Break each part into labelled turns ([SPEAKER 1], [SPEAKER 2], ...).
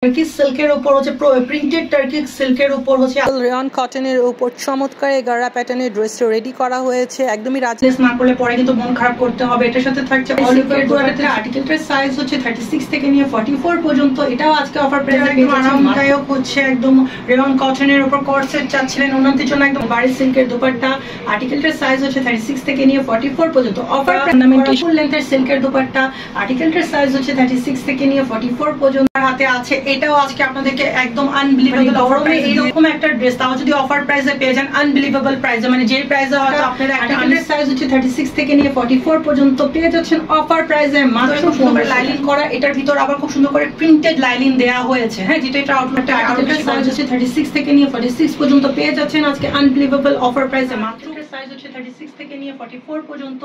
[SPEAKER 1] Turkey সিল্কের উপর হচ্ছে প্রিন্টেড টার্কি সিল্কের উপর হচ্ছে রেয়ন কটনের উপর চমৎকার এই গাড়া প্যাটার্নের ড্রেসটা রেডি করা হয়েছে। একদমই রাজলেস না করলে পরে কিন্তু মন খারাপ করতে হবে। এটার সাথে থাকছে অলিভের দোপাট্টা, আর্টিকেলটার সাইজ হচ্ছে 36 থেকে নিয়ে 44 পর্যন্ত। এটাও আজকে অফার প্রাইসে একদম আরামদায়ক হচ্ছে, একদম রেয়ন কটনের উপর কর্সেট চাচ্ছিলেন ওনাদের জন্য একদম বাড়ি সিল্কের দোপাট্টা, আর্টিকেলটার সাইজ হচ্ছে 36 থেকে নিয়ে 44 পর্যন্ত। অফার অর্নামেন্টেশন ফুল লেন্থের সিল্কের দোপাট্টা, আর্টিকেলটার সাইজ হচ্ছে 36 থেকে নিয়ে 44 পর্যন্ত হাতে আছে। এটাও আজকে আপনাদেরকে একদম আনবিলিভেবল গরমে এইরকম একটা ড্রেস, তাও যদি অফার প্রাইসে পেয়ে যান আনবিলিভেবল প্রাইসে, মানে যে প্রাইসে হয়তো আপনারা একটা আন্ডার সাইজ হচ্ছে 36 থেকে নিয়ে 44 পর্যন্ত পেয়ে যাচ্ছেন অফার প্রাইসে মাত্র। সুন্দর লাইনিং করা, এটার ভিতর আবার খুব সুন্দর করে প্রিন্টেড লাইনিং দেওয়া হয়েছে। হ্যাঁ, যেটা এটা আউটলুকটা আর্টিকেলের সাইজ হচ্ছে 36 থেকে নিয়ে 46 পর্যন্ত পেয়ে যাচ্ছেন আজকে আনবিলিভেবল অফার প্রাইসে মাত্র। সাইজ হচ্ছে 36 থেকে নিয়ে 44 পর্যন্ত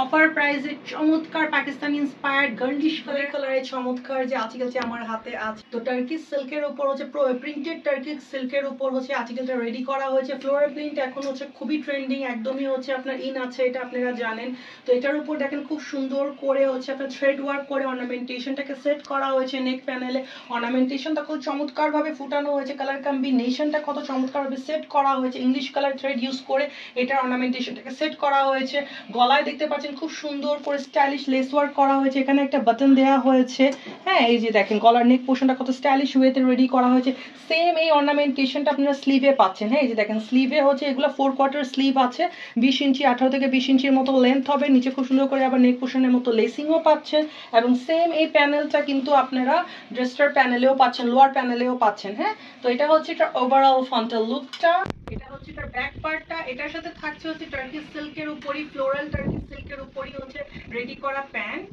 [SPEAKER 1] অফার প্রাইসে চমৎকার পাকিস্তানি ইন্সপায়ার্ড গার্লিশ কালারের চমৎকার যে আর্টিকেলটি আমার হাতে আছে। তো টার্কি সিল্কের উপর হচ্ছে প্রিন্টেড টার্কি সিল্কের উপর হচ্ছে আর্টিকেলটা রেডি করা হয়েছে। ফ্লোরাল প্রিন্ট এখন হচ্ছে খুবই ট্রেন্ডিং, একদমই হচ্ছে আপনার ইন আছে, এটা আপনারা জানেন। তো এটার উপর দেখেন খুব সুন্দর করে হচ্ছে আপনার থ্রেড ওয়ার্ক করে অর্নামেন্টেশনটাকে সেট করা হয়েছে। নেক প্যানেলে অর্নামেন্টেশনটা খুব চমৎকার ভাবে ফুটানো হয়েছে, কালার কম্বিনেশনটা কত চমৎকার ভাবে সেট করা হয়েছে। ইংলিশ কালার থ্রেড ইউজ করে এটা অর্নামেন্টেশনটাকে সেট করা হয়েছে। গলায় দেখতে পাচ্ছেন খুব সুন্দর করে স্টাইলিশ লেস ওয়ার্ক করা হয়েছে, এখানে একটা বাটন দেওয়া হয়েছে। হ্যাঁ, এই যে দেখেন গলার নেক পোর্শনটা কত স্টাইলিশ ওয়েতে রেডি করা হয়েছে। সেম এই অর্নামেন্টেশনটা আপনারা স্লিভে পাচ্ছেন। হ্যাঁ, এই যে দেখেন স্লিভে হচ্ছে এগুলো 4 কোয়ার্টার স্লিভ আছে, 20 ইঞ্চি 18 থেকে 20 ইঞ্চির মতো লেন্থ হবে। নিচে খুব সুন্দর করে আবার নেক পোর্শনের মতো লেসিংও পাচ্ছেন, এবং সেম এই প্যানেলটা কিন্তু আপনারা ড্রেসটার প্যানেলেও পাচ্ছেন, লোয়ার প্যানেলেও পাচ্ছেন। হ্যাঁ, তো এটা হচ্ছে এটা ওভারঅল ফ্রন্টাল লুকটা। এটা হচ্ছে এটার ব্যাক পার্টটা, এটার সাথে থাকছে হচ্ছে টার্কি সিল্কের উপরই, ফ্লোরাল টার্কি সিল্কের উপরই হচ্ছে রেডি করা প্যান্ট।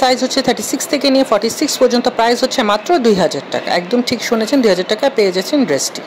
[SPEAKER 1] সাইজ হচ্ছে 36 থেকে নিয়ে 46 পর্যন্ত, প্রাইস হচ্ছে মাত্র 2000 টাকা। একদম ঠিক শুনেছেন, 2000 টাকা পেয়ে যাচ্ছেন ড্রেসটি।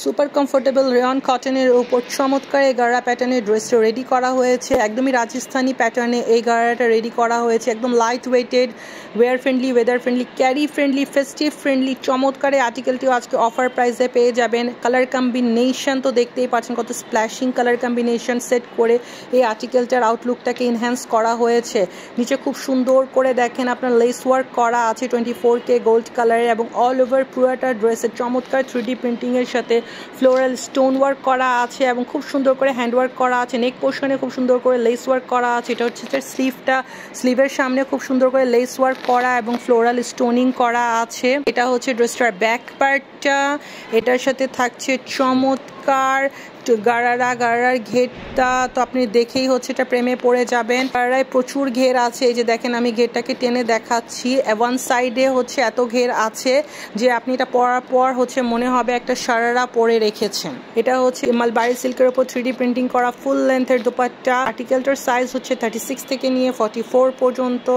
[SPEAKER 1] সুপার কমফোর্টেবল রেয়ন কটনের উপর চমৎকার এই গাড়া প্যাটার্নের ড্রেসটা রেডি করা হয়েছে। একদমই রাজস্থানী প্যাটার্নে এই গাড়াটা রেডি করা হয়েছে, একদম light weighted, wear friendly, weather friendly, carry friendly, festive friendly. চমৎকার এই আর্টিকেলটিও আজকে অফার প্রাইসে পেয়ে যাবেন। কালার কম্বিনেশন তো দেখতেই পাচ্ছেন, কত স্প্ল্যাশিং কালার কম্বিনেশন সেট করে এই আর্টিকেলটার আউটলুকটাকে এনহ্যান্স করা হয়েছে। নিচে খুব সুন্দর করে দেখেন আপনার লেস ওয়ার্ক করা আছে 24K গোল্ড কালারের, এবং অল ওভার পুরোটা ড্রেসের চমৎকার 3D প্রিন্টিংয়ের সাথে ফ্লোরাল স্টোন ওয়ার্ক করা আছে, এবং খুব সুন্দর করে হ্যান্ড ওয়ার্ক করা আছে। নেক পোর্শনে খুব সুন্দর করে লেস ওয়ার্ক করা আছে। এটা হচ্ছে স্লিভটা, স্লিভের সামনে খুব সুন্দর করে লেস ওয়ার্ক করা এবং ফ্লোরাল স্টোনিং করা আছে। এটা হচ্ছে ড্রেসটার ব্যাক পার্টটা, এটার সাথে থাকছে চমৎকার গাড়ার ঘেরটা। তো আপনি দেখেই হচ্ছে এটা প্রেমে পড়ে যাবেন। গাড়ায় প্রচুর ঘের আছে, এই যে দেখেন আমি ঘেরটাকে টেনে দেখাচ্ছি। ওয়ান সাইডে হচ্ছে এত ঘের আছে যে আপনি এটা পরার পর হচ্ছে মনে হবে একটা সারারা পরে রেখেছেন। এটা হচ্ছে মালবারি সিল্কের উপর 3D প্রিন্টিং করা ফুল লেন্থের দোপাট্টা। আর্টিকেলটার সাইজ হচ্ছে 36 থেকে নিয়ে 44 পর্যন্ত।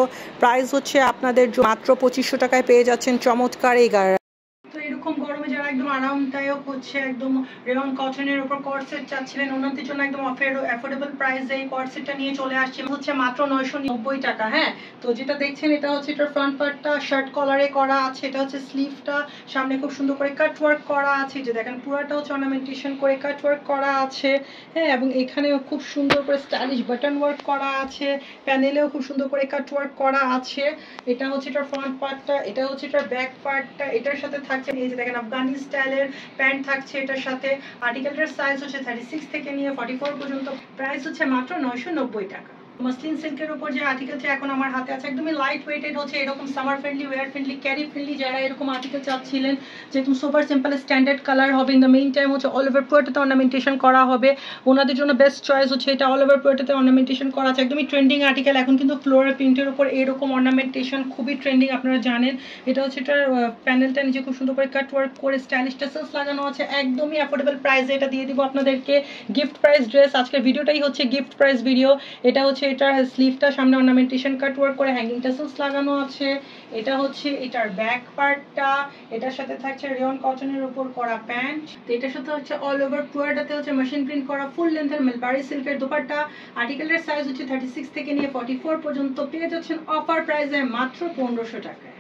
[SPEAKER 1] প্রাইস হচ্ছে আপনাদের মাত্র 2500 টাকায় পেয়ে যাচ্ছেন চমৎকার এই গাড়া। তো এরকম গরমে যারা একদম আরামদায়ক হচ্ছে একদম রেয়ন কটনের উপর কর্সেট চাচ্ছিলেন ওনাদের জন্য একদম অ্যাফোর্ডেবল প্রাইসে এই কর্সেটটা নিয়ে চলে আসছে হচ্ছে মাত্র 990 টাকা। হ্যাঁ, তো যেটা দেখছেন এটা হচ্ছে এটার ফ্রন্ট পার্টটা শার্ট কলারে করা আছে, এটা হচ্ছে স্লিভটা, সামনে খুব সুন্দর করে কাট ওয়ার্ক করা আছে। যে দেখেন পুরোটা হচ্ছে অর্নামেন্টেশন করে কাট ওয়ার্ক করা আছে। হ্যাঁ, এবং এখানেও খুব সুন্দর করে স্টাইলিশ বাটন ওয়ার্ক করা আছে, প্যানেলেও খুব সুন্দর করে কাট ওয়ার্ক করা আছে। এটা হচ্ছে এটার ফ্রন্ট পার্টটা, এটা হচ্ছে এটার ব্যাক পার্টটা। এটার সাথে থাকছে এই যে দেখেন আফগানি স্টাইলের প্যান্ট থাকছে এটার সাথে। আর্টিকেলটার সাইজ হচ্ছে 36 থেকে নিয়ে 44 পর্যন্ত, প্রাইস হচ্ছে মাত্র 990 টাকা। মাসলিন সিল্কের উপর যে আর্টিকেলটা এখন আমার হাতে আছে একদমই লাইট ওয়েটেড হচ্ছে, এরকম summer friendly, wear friendly, carry friendly. যারা এরকম আর্টিকেল চাচ্ছিলেন যেরকম সুপার সিম্পল স্ট্যান্ডার্ড কালার হবে, ইন দ্য মেইন টাইম হচ্ছে অল ওভার পুরোটাতে অর্নামেন্টেশন করা হবে, ওনাদের জন্য বেস্ট চয়েস হচ্ছে এটা। অল ওভার পুরোটাতে অর্নামেন্টেশন করা আছে, একদমই ট্রেন্ডিং আর্টিকেল। এখন কিন্তু ফ্লোরাল প্রিন্টের উপর এরকম অর্নামেন্টেশন খুবই ট্রেন্ডিং, আপনারা জানেন। এটা হচ্ছে এটার প্যানেলটা নিচে খুব সুন্দর করে কাট ওয়ার্ক করে স্টাইলিশ টাসেলস লাগানো আছে, একদমই অ্যাফোর্ডেবল প্রাইসে এটা দিয়ে দিব আপনাদেরকে। গিফট প্রাইস ড্রেস, আজকের ভিডিওটাই হচ্ছে গিফট প্রাইস ভিডিও। এটা হচ্ছে এটার স্লিভটা, সামনে অর্নামেন্টেশন কাট ওয়ার্ক করে হ্যাঙ্গিং টাসেলস লাগানো আছে। এটা হচ্ছে এটার ব্যাক পার্টটা, এটার সাথে থাকছে রেয়ন কটনের উপর করা প্যান্ট। তো এটার সাথে হচ্ছে অল ওভার পুরোটাতে হচ্ছে মেশিন প্রিন্ট করা ফুল লেন্থের মালবারি সিল্কের দোপাট্টা। আর্টিকেলের সাইজ হচ্ছে 36 থেকে নিয়ে 44 পর্যন্ত, পেয়ে যাচ্ছেন অফার প্রাইসে মাত্র 1500 টাকায়।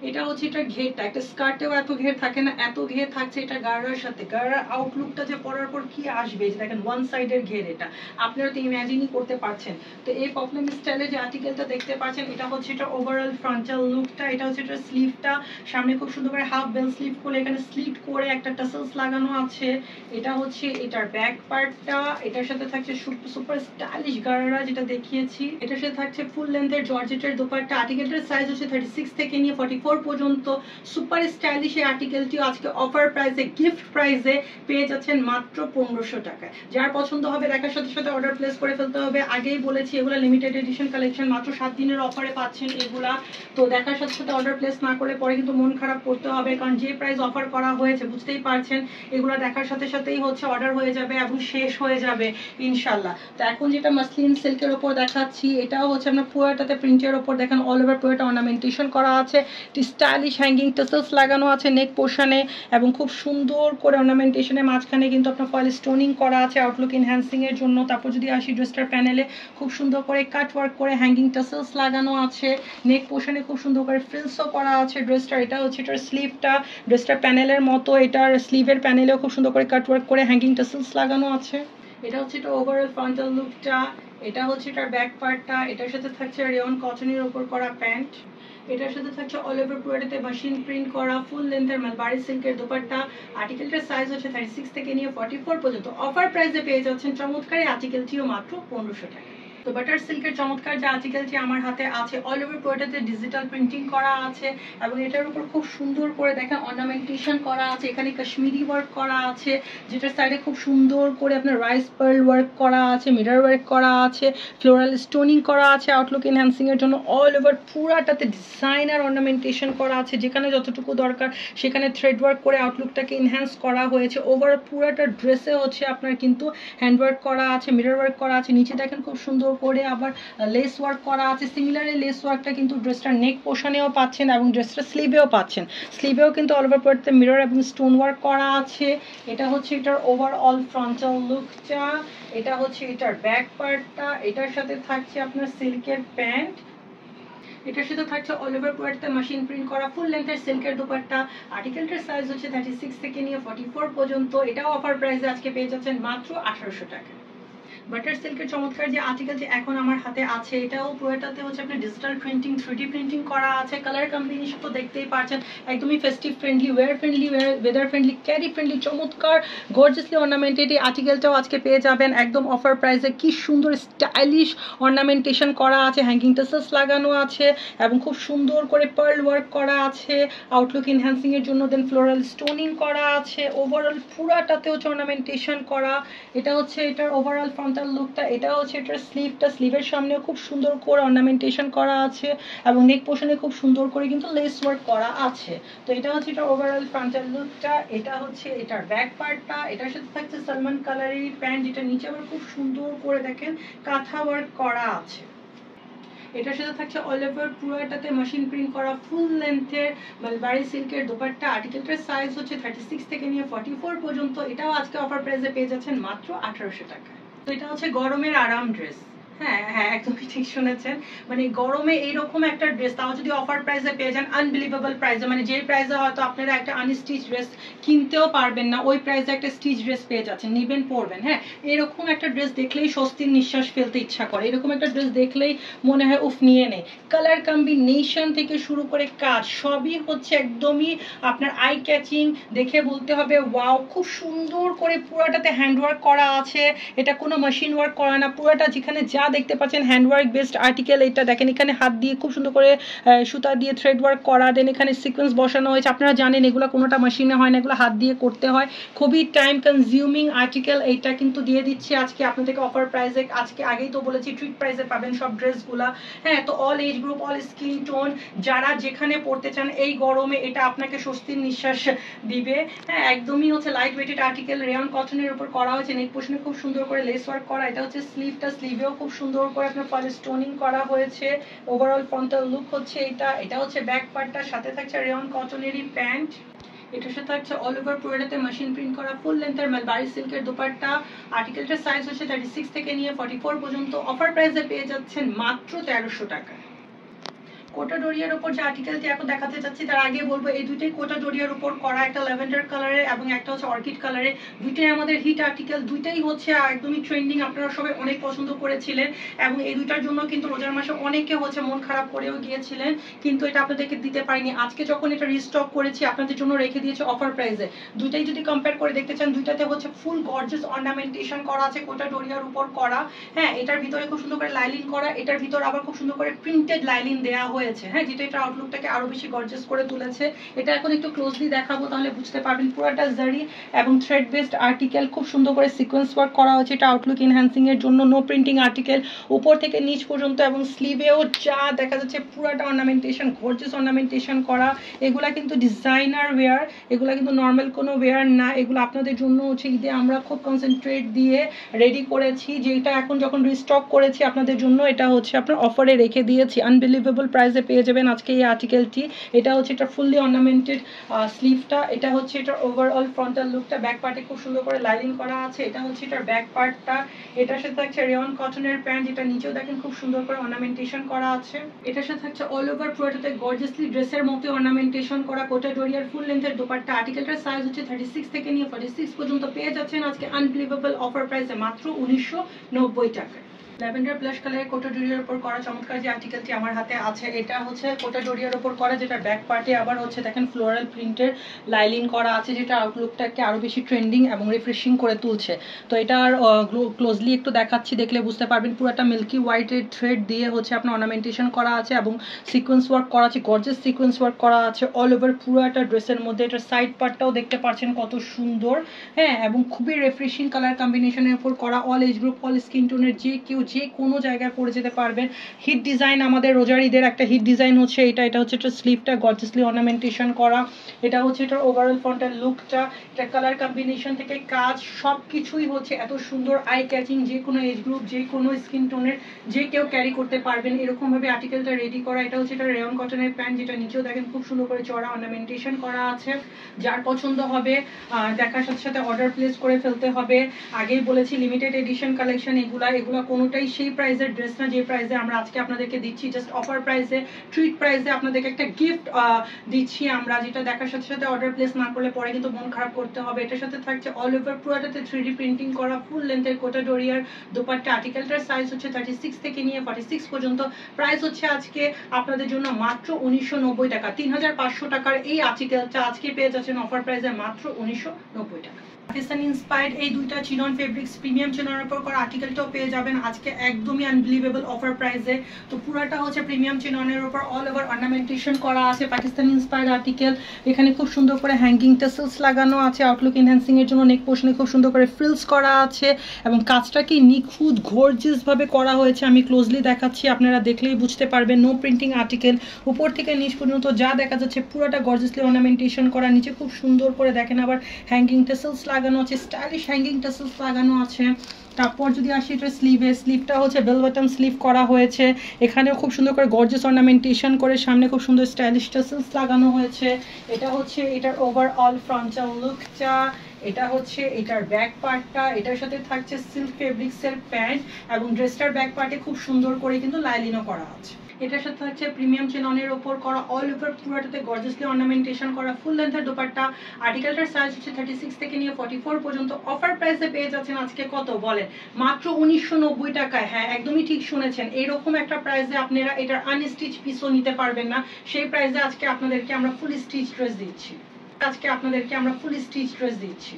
[SPEAKER 1] এটা হচ্ছে এটা ঘেরটা, একটা স্কার্টেও এত ঘের থাকে না, এত ঘের থাকছে এটা গাড়ার সাথে। গাড়ার আউটলুকটা যে পরার পর কি আসবে, যে দেখেন ওয়ান সাইডের ঘের, এটা আপনারা তো ইমাজিনই করতে পারছেন। তো এই পপলাম স্টাইলে যে আর্টিকেলটা দেখতে পাচ্ছেন, এটা হচ্ছে এটা ওভারঅল ফ্রন্টাল লুকটা। এটা হচ্ছে এটা স্লিভটা, সামনে খুব সুন্দর করে হাফ বেল স্লিভ করে এখানে স্লিট করে একটা টাসেলস লাগানো আছে। এটা হচ্ছে এটার ব্যাক পার্টটা, এটার সাথে থাকছে সুপার স্টাইলিশ গাড়ারা যেটা দেখিয়েছি। এটার সাথে থাকছে ফুল লেন্থের জর্জেটের দোপাট্টা। আর্টিকেলটার সাইজ হচ্ছে 36 থেকে নিয়ে 44 পর্যন্ত। সুপার স্টাইলিশ এই আর্টিকেলটিও আজকে অফার প্রাইসে, গিফট প্রাইসে পেয়ে যাচ্ছেন মাত্র 1500 টাকায়। যার পছন্দ হবে দেখার সাথে সাথে অর্ডার প্লেস করে ফেলতে হবে। আগেই বলেছি এগুলো লিমিটেড এডিশন কালেকশন, মাত্র 7 দিনের অফারে পাচ্ছেন এগুলা। তো দেখার সাথে সাথে অর্ডার প্লেস না করলে পরে কিন্তু মন খারাপ করতে হবে, কারণ যে প্রাইস অফার করা হয়েছে বুঝতেই পারছেন, এগুলো দেখার সাথে সাথেই হচ্ছে অর্ডার হয়ে যাবে এবং শেষ হয়ে যাবে ইনশাল্লাহ। তো এখন যেটা মাসলিন সিল্কের ওপর দেখাচ্ছি, এটাও হচ্ছে আপনার পুরোটাতে প্রিন্টের ওপর দেখেন অল ওভার পুরোটা অর্নামেন্টেশন করা আছে, স্টাইলিশ হ্যাঙ্গিং টাসেলস লাগানো আছে নেক পোর্শনে, এবং খুব সুন্দর করে অর্নামেন্টেশনের মাঝখানে কিন্তু আপনার ফয়েল স্টোনিং করা আছে আউটলুক এনহ্যান্সিং এর জন্য। তারপর যদি আসি ড্রেসটার প্যানেলে, খুব সুন্দর করে কাট ওয়ার্ক করে হ্যাঙ্গিং টাসেলস লাগানো আছে, নেক পোর্শনে খুব সুন্দর করে ফ্রিলসও করা আছে ড্রেসটার। এটা হচ্ছে এটার স্লিভটা, ড্রেসটার প্যানেলের মতো এটার স্লিভের প্যানেলেও খুব সুন্দর করে কাট ওয়ার্ক করে হ্যাঙ্গিং টাসেলস লাগানো আছে। এটা হচ্ছে এটা ওভারঅল ফ্রন্টাল লুকটা। এটা হচ্ছে এটার ব্যাক পার্টটা, এটার সাথে থাকছে রেয়ন কটনের উপর করা প্যান্ট, এটার সাথে থাকছে অল ওভার পুরোটাতে মেশিন প্রিন্ট করা ফুল লেন্থের মালবারি সিল্কের দোপাট্টা। আর্টিকেলটার সাইজ হচ্ছে 36 থেকে নিয়ে 44 পর্যন্ত। অফার প্রাইসে পেয়ে যাচ্ছেন চমৎকার এই আর্টিকেলটিও মাত্র 1500 টাকা। তো বাটার সিল্কের চমৎকার যে আর্টিকেলটি আমার হাতে আছে, অল ওভার পুরোটাতে ডিজিটাল প্রিন্টিং করা আছে এবং এটার উপর খুব সুন্দর করে দেখেন অর্নামেন্টেশন করা আছে, এখানে কাশ্মীরি ওয়ার্ক করা আছে, যেটার সাইডে খুব সুন্দর করে আপনার রাইস পার্ল ওয়ার্ক করা আছে, মিরর ওয়ার্ক করা আছে, ফ্লোরাল স্টোনিং করা আছে আউটলুক এনহ্যান্সিং এর জন্য। অল ওভার পুরাটাতে ডিজাইনার অর্নামেন্টেশন করা আছে, যেখানে যতটুকু দরকার সেখানে থ্রেড ওয়ার্ক করে আউটলুকটাকে এনহ্যান্স করা হয়েছে। ওভারঅল পুরাটা ড্রেসে হচ্ছে আপনার কিন্তু হ্যান্ড ওয়ার্ক করা আছে, মিরর ওয়ার্ক করা আছে, নিচে দেখেন খুব সুন্দর করে আবার লেস ওয়ার্ক করা আছে। সিমিলারলি লেস ওয়ার্কটা কিন্তু ড্রেসটার নেক পোর্শনেও পাচ্ছেন এবং ড্রেসটার স্লিভেও পাচ্ছেন। স্লিভেও কিন্তু অল ওভার পুরোটাতে মিরর এবং স্টোন ওয়ার্ক করা আছে। এটা হচ্ছে এটার ওভারঅল ফ্রন্টাল লুকটা, এটা হচ্ছে এটার ব্যাক পার্টটা, এটার সাথে থাকছে আপনার সিল্কের প্যান্ট, এটার সাথে থাকছে অল ওভার পুরোটাতে মেশিন প্রিন্ট করা ফুল লেন্থের সিল্কের দোপাট্টা। আর্টিকেলটার সাইজ হচ্ছে 36 থেকে নিয়ে 44 পর্যন্ত। এটাও অফার প্রাইসে আজকে পেয়ে যাচ্ছেন মাত্র 1800 টাকা। বাটার সিল্কের চমৎকার যে আর্টিকেলটি এখন আমার হাতে আছে, এটাও পুরোটাতে হচ্ছে আপনার ডিজিটাল প্রিন্টিং 3D প্রিন্টিং করা আছে। কালার কম্বিনেশন তো দেখতেই পাচ্ছেন, একদমই festive friendly, weather friendly, carry friendly, চমৎকার গর্জিয়াসলি অর্নামেন্টেড এই আর্টিকেলটাও আজকে পেয়ে যাবেন একদম অফার প্রাইসে। কি সুন্দর স্টাইলিশ অর্নামেন্টেশন করা আছে, হ্যাঙ্গিং টাসেলস লাগানো আছে এবং খুব সুন্দর করে পার্ল ওয়ার্ক করা আছে আউটলুক এনহ্যান্সিং এর জন্য, দেন ফ্লোরাল স্টোনিং করা আছে। ওভারঅল পুরাটাতে হচ্ছে অর্নামেন্টেশন করা। এটা হচ্ছে এটার ওভারঅল ফ্রন্টাল লুকটা, এটা হচ্ছে এটার স্লিভটা, স্লিভের সামনেও খুব সুন্দর করে অর্নামেন্টেশন করা আছে এবং নেক পোর্শনে খুব সুন্দর করে কিন্তু লেস ওয়ার্ক করা আছে। তো এটা হচ্ছে এটা ওভারঅল ফ্রন্টাল লুকটা। এটা হচ্ছে এটার ব্যাক পার্টটা, এটার সাথে থাকছে সালমান কালারের প্যান্ট, যেটা নিচে আবার খুব সুন্দর করে দেখেন কাঁথা ওয়ার্ক করা আছে। এটার সাথে থাকছে অল ওভার পুরোটাতে মেশিন প্রিন্ট করা ফুল লেন্থের মালবারি সিল্কের দোপাট্টা। আর্টিকেলটার সাইজ হচ্ছে 36 থেকে নিয়ে 44 পর্যন্ত। এটাও আজকে অফার প্রাইসে পেয়ে যাচ্ছেন মাত্র 1800 টাকা। তো এটা হচ্ছে গরমের আরাম ড্রেস। হ্যাঁ হ্যাঁ, একদমই ঠিক শুনেছেন, মানে গরমে এইরকম একটা ড্রেস, তাও যদি অফার প্রাইসে পেয়ে যান, আনবিলিভেবল প্রাইসে, মানে যে প্রাইসে হয়তো আপনারা একটা আনস্টিচ ড্রেস কিনতেও পারবেন না, ওই প্রাইসে একটা স্টিচ ড্রেস পেয়ে যাচ্ছেন, নিবেন পরবেন। হ্যাঁ, এরকম একটা ড্রেস দেখলেই স্বস্তির নিঃশ্বাস ফেলতে ইচ্ছা করে, এরকম একটা ড্রেস দেখলেই মনে হয় উফ নিয়ে নেই। কালার কম্বিনেশন থেকে শুরু করে কাজ সবই হচ্ছে একদমই আপনার আই ক্যাচিং, দেখে বলতে হবে ওয়াও। খুব সুন্দর করে পুরোটাতে হ্যান্ডওয়ার্ক করা আছে, এটা কোনো মেশিন ওয়ার্ক করা না, পুরোটা যেখানে যা দেখতে পাচ্ছেন হ্যান্ডওয়ার্ক বেসড আর্টিকেল। এটা দেখেন এখানে হাত দিয়ে খুব সুন্দর করে সুতা দিয়ে থ্রেড ওয়ার্ক করা, দেন এখানে সিকোয়েন্স বসানো হয়েছে। আপনারা জানেন এগুলো কোনোটা মেশিনে হয় না, এগুলো হাত দিয়ে করতে হয়, খুবই টাইম কনজিউমিং আর্টিকেল। এইটা কিন্তু দিয়ে দিচ্ছি আজকে আপনাদেরকে অফার প্রাইসে। আজকে আগেই তো বলেছি ট্রিট প্রাইসে পাবেন সব ড্রেসগুলা। হ্যাঁ, তো all age group, all skin tone, যারা যেখানে পড়তে চান এই গরমে এটা আপনাকে স্বস্তির নিঃশ্বাস দিবে। হ্যাঁ, একদমই হচ্ছে লাইট ওয়েটেড আর্টিকেল, রেয়ন কটনের উপর করা হয়েছে, নেক পোর্শনে খুব সুন্দর করে লেস ওয়ার্ক করা। এটা হচ্ছে স্লিভটা, স্লিভেও খুব সুন্দর করে আপনার ফয়েল স্টোনিং করা হয়েছে। ওভারঅল ফ্রন্টাল লুক হচ্ছে এটা। এটা হচ্ছে ব্যাক পার্টটা, সাথে থাকছে রেয়ন কটনেরই প্যান্ট, এটার সাথে থাকছে অল ওভার পুরোটাতে মেশিন প্রিন্ট করা ফুল লেন্থের মালবারি সিল্কের দোপাট্টা। আর্টিকেলটার সাইজ হচ্ছে 36 থেকে নিয়ে 44 পর্যন্ত। অফার প্রাইসে পেয়ে যাচ্ছেন মাত্র 1300 টাকা। কোটা ডোরিয়ার উপর যে আর্টিকেলটি এখন দেখাতে চাচ্ছি তার আগে বলবো এই দুইটাই কোটা ডোরিয়ার উপর করা, একটা ল্যাভেন্ডার কালারে এবং একটা হচ্ছে অর্কিড কালারে। দুইটাই আমাদের হিট আর্টিকেল, দুইটাই হচ্ছে একদমই ট্রেন্ডিং, আপনারা সবাই অনেক পছন্দ করেছিলেন এবং এই দুইটার জন্য কিন্তু রোজার মাসে অনেকে হচ্ছে মন খারাপ করেও গিয়েছিলেন, কিন্তু এটা আপনাদেরকে দিতে পারিনি। আজকে যখন এটা রিস্টক করেছি আপনাদের জন্য রেখে দিয়েছে অফার প্রাইসে। দুইটাই যদি কম্পেয়ার করে দেখতে চান, দুইটাতে হচ্ছে ফুল গর্জিয়াস অর্নামেন্টেশন করা আছে কোটা ডোরিয়ার উপর করা। হ্যাঁ, এটার ভিতরে খুব সুন্দর করে লাইলিন করা, এটার ভিতরে আবার খুব সুন্দর করে প্রিন্টেড লাইলিন দেওয়া হয়েছে। হ্যাঁ, যেটা এটা আউটলুকটাকে আরো বেশি গর্জিয়াস করে তুলেছে। এটা এখন একটু ক্লোজলি দেখাবো তাহলে বুঝতে পারবেন। পুরোটা জারি এবং থ্রেড বেসড আর্টিকেল, খুব সুন্দর করে সিকোয়েন্স ওয়ার্ক করা হয়েছে। এটা আউটলুক এনহ্যান্সিং এর জন্য, নো প্রিন্টিং আর্টিকেল উপর থেকে নিচ পর্যন্ত এবং স্লিভেও যা দেখা যাচ্ছে পুরোটা অর্নামেন্টেশন, গর্জিয়াস অর্নামেন্টেশন করা। এগুলা কিন্তু ডিজাইনার ওয়্যার, এগুলা কিন্তু নর্মাল কোনো ওয়্যার না। এগুলো আপনাদের জন্য হচ্ছে ঈদে আমরা খুব কনসেন্ট্রেট দিয়ে রেডি করেছি, যেটা এখন যখন রিস্টক করেছি আপনাদের জন্য এটা হচ্ছে আপনার অফারে রেখে দিয়েছি। আনবিলিভেবল প্রাইসে পেয়ে যাবেন আজকে এই আর্টিকেলটি। এটা হচ্ছে এটা ফুললি অর্নামেন্টেড স্লিভটা, এটা হচ্ছে এটার ওভারঅল ফ্রন্টাল লুকটা, ব্যাক পার্টে খুব সুন্দর করে লাইনিং করা আছে। এটা হচ্ছে এটার ব্যাক পার্টটা, এটার সাথে থাকছে রেয়ন কটনের প্যান্ট, যেটা নিচেও দেখেন খুব সুন্দর করে অর্নামেন্টেশন করা আছে। এটার সাথে থাকছে অল ওভার পুরোটাতে গর্জিয়াসলি ড্রেসের মতো অর্নামেন্টেশন করা কোটা ডোরিয়ার ফুল লেন্থের দোপাট্টা। আর্টিকেলটার সাইজ হচ্ছে 36 থেকে নিয়ে 46 পর্যন্ত পেয়ে যাচ্ছেন আজকে আনবিলিভেবল অফার প্রাইসে মাত্র 1990 টাকায়। ল্যাভেন্ডার ব্লাশ কালারের কোটা ডোরিয়ার উপর করা চমৎকার যে আর্টিকেলটি আমার হাতে আছে, এটা হচ্ছে কোটা ডোরিয়ার উপর করা, যেটা ব্যাক পার্টে আবার হচ্ছে দেখেন ফ্লোরাল প্রিন্টের লাইলিন করা আছে, যেটা আউটলুকটাকে আরো বেশি ট্রেন্ডিং এবং রিফ্রেশিং করে তুলছে। তো এটা ক্লোজলি একটু দেখাচ্ছি, দেখলে বুঝতে পারবেন। পুরোটা মিল্কি হোয়াইটের থ্রেড দিয়ে হচ্ছে আপনার অর্নামেন্টেশন করা আছে এবং সিকোয়েন্স ওয়ার্ক করা আছে, গর্জিয়াস সিকোয়েন্স ওয়ার্ক করা আছে অল ওভার পুরোটা ড্রেসের মধ্যে। এটার সাইড পার্টটাও দেখতে পাচ্ছেন কত সুন্দর। হ্যাঁ, এবং খুবই রিফ্রেশিং কালার কম্বিনেশনের উপর করা, all age group all skin টোনের যে কেউ যে কোনো জায়গায় পরে যেতে পারবেন। হিট ডিজাইন, আমাদের রোজার ঈদের একটা হিট ডিজাইন হচ্ছে এটা। এটা হচ্ছে এটা স্লিভটা গর্জিয়াসলি অর্নামেন্টেশন করা, এটা হচ্ছে এটার ওভারঅল ফ্রন্টাল লুকটা, এটা কালার কম্বিনেশন থেকে কাজ সব কিছুই হচ্ছে এত সুন্দর আই ক্যাচিং, যে কোনো এজ গ্রুপ যে কোনো স্কিন টোনের যে কেউ ক্যারি করতে পারবেন এরকম ভাবে আর্টিকেলটা রেডি করা। এটা হচ্ছে এটা রেয়ন কটনের প্যান্ট, যেটা নিচেও দেখেন খুব সুন্দর করে চড়া অর্নামেন্টেশন করা আছে। যার পছন্দ হবে দেখার সাথে সাথে অর্ডার প্লেস করে ফেলতে হবে। আগেই বলেছি লিমিটেড এডিশন কালেকশন এগুলা কোনোটাই সেই প্রাইসের ড্রেস না যে প্রাইসে আমরা আজকে আপনাদেরকে দিচ্ছি। জাস্ট অফার প্রাইসে, ট্রিট প্রাইসে আপনাদেরকে একটা গিফট দিচ্ছি আমরা, যেটা দেখার সাথে সাথে অর্ডার প্লেস না করলে পরে কিন্তু মন খারাপ করতে হবে। এটার সাথে থাকছে অল ওভার পুরোটাতে 3D প্রিন্টিং করা ফুল লেন্থের কোটা ডোরিয়ার দোপাট্টা। আর্টিকেলটার সাইজ হচ্ছে 36 থেকে নিয়ে 46 পর্যন্ত। প্রাইস হচ্ছে আজকে আপনাদের জন্য মাত্র 1990 টাকা। 3500 টাকার এই আর্টিকেলটা আজকে পেয়ে যাচ্ছেন অফার প্রাইসে মাত্র 1990 টাকা। পাকিস্তানি ইন্সপায়ার্ড এই দুইটা চিনন ফেব্রিক্স প্রিমিয়াম চিননের উপর করা আর্টিকেলটাও পেয়ে যাবেন আজকে একদমই আনবিলিভেবল অফার প্রাইসে। তো পুরাটা হচ্ছে প্রিমিয়াম চিননের উপর অল ওভার অর্নামেন্টেশন করা আছে, পাকিস্তানি ইন্সপায়ার্ড আর্টিকেল। এখানে খুব সুন্দর করে হ্যাঙ্গিং টেসেলস লাগানো আছে, আউটলুক এনহ্যান্সিং এর জন্য নেক পোর্শনে খুব সুন্দর করে ফ্রিলস করা আছে এবং কাজটা কি নিখুঁত গর্জিয়াস ভাবে করা হয়েছে। আমি ক্লোজলি দেখাচ্ছি, আপনারা দেখলেই বুঝতে পারবেন। নো প্রিন্টিং আর্টিকেল, উপর থেকে নিচ পর্যন্ত যা দেখা যাচ্ছে পুরোটা গর্জিয়াসলি অর্নামেন্টেশন করা। নিচে খুব সুন্দর করে দেখেন আবার হ্যাঙ্গিং টেসেলস লাগানো আছে, স্টাইলিশ হ্যাঙ্গিং টেসেলস লাগানো আছে। তারপর যদি আসি এটা স্লিভটা হচ্ছে বেল বটম স্লিভ করা হয়েছে। এখানেও খুব সুন্দর করে গর্জিয়াস অর্নামেন্টেশন করে সামনে খুব সুন্দর স্টাইলিশ টেসেলস লাগানো হয়েছে। এটা হচ্ছে এটার ওভারঅল ফ্রন্টাল লুকটা, এটা হচ্ছে এটার ব্যাক পার্টটা। এটার সাথে থাকছে সিল্ক ফেব্রিক্সের প্যান্ট এবং ড্রেসটার ব্যাক পার্টে খুব সুন্দর করে কিন্তু লাইলিনও করা আছে। এটার সাথে থাকছে প্রিমিয়াম চিননের উপর করা অল ওভার পুরোটাতে গর্জিয়াসলি অর্নামেন্টেশন করা ফুল লেন্থের দোপাট্টা। আর্টিকেলটার সাইজ হচ্ছে 36 থেকে নিয়ে 44 পর্যন্ত। অফার প্রাইসে পেয়ে যাচ্ছেন আজকে কত বলেন? মাত্র 1990 টাকায়। হ্যাঁ, একদমই ঠিক শুনেছেন। এইরকম একটা প্রাইসে আপনারা এটার আনস্টিচ পিসও নিতে পারবেন না, সেই প্রাইসে আজকে আপনাদেরকে আমরা ফুল স্টিচ ড্রেস দিচ্ছি।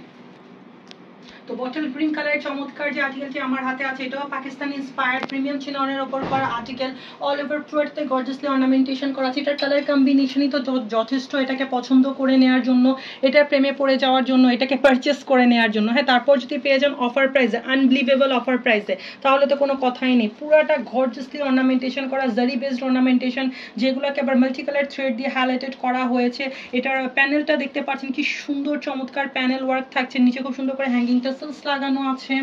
[SPEAKER 1] তো বটল গ্রিন কালারের চমৎকার যে আর্টিকেলটি আমার হাতে আছে, এটাও পাকিস্তানি ইন্সপায়ার্ড প্রিমিয়াম চিননের উপর করা আর্টিকেল। অল ওভার পুরোটাতে গর্জিয়াসলি অর্নামেন্টেশন করা আছে। এটার কালার কম্বিনেশনই তো যথেষ্ট এটাকে পছন্দ করে নেওয়ার জন্য, এটার প্রেমে পড়ে যাওয়ার জন্য, এটাকে পারচেস করে নেওয়ার জন্য। হ্যাঁ, তারপর যদি পেয়ে যান অফার প্রাইসে, আনবিলিভেবল অফার প্রাইসে, তাহলে তো কোনো কথাই নেই। পুরাটা গর্জিয়াসলি অর্নামেন্টেশন করা, জারি বেসড অর্নামেন্টেশন, যেগুলোকে আবার মাল্টি কালার থ্রেড দিয়ে হাইলাইটেড করা হয়েছে। এটার প্যানেলটা দেখতে পাচ্ছেন কি সুন্দর চমৎকার প্যানেল ওয়ার্ক থাকছে। নিচে খুব সুন্দর করে হ্যাঙ্গিং টেসেলস লাগানো আছে।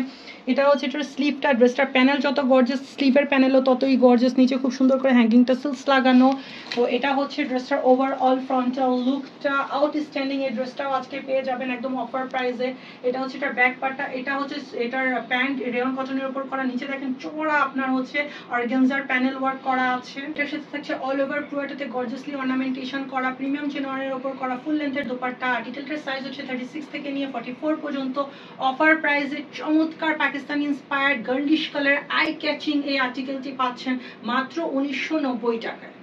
[SPEAKER 1] এটা হচ্ছে এটার স্লিভটা, ড্রেসটার প্যানেল যত গর্জিয়াস, স্লিভের প্যানেলও ততই গর্জিয়াস। নিচে খুব সুন্দর করে হ্যাঙ্গিং টাসেলস লাগানো। তো এটা হচ্ছে ড্রেসটার ওভারঅল ফ্রন্টাল লুকটা, আউটস্ট্যান্ডিং। এই ড্রেসটাও আজকে পেয়ে যাবেন একদম অফার প্রাইসে। এটা হচ্ছে এটার ব্যাক পার্টটা, এটা হচ্ছে এটার প্যান্ট রেয়ন কটনের উপর করা, নিচে দেখেন চওড়া আপনার হচ্ছে অর্গানজার প্যানেল ওয়ার্ক করা আছে। এটার সাথে থাকছে অল ওভার পুরোটাতে গর্জিয়াসলি অর্নামেন্টেশন করা প্রিমিয়াম চেনওয়ারের উপর করা ফুল লেন্থের দোপাট্টা। ডিটেলটার সাইজ হচ্ছে 36 থেকে নিয়ে 44 পর্যন্ত। অফার প্রাইসে চমৎকার Pakistani inspired girlish colour eye catching এই আর্টিকেলটি পাচ্ছেন মাত্র 1990 টাকায়।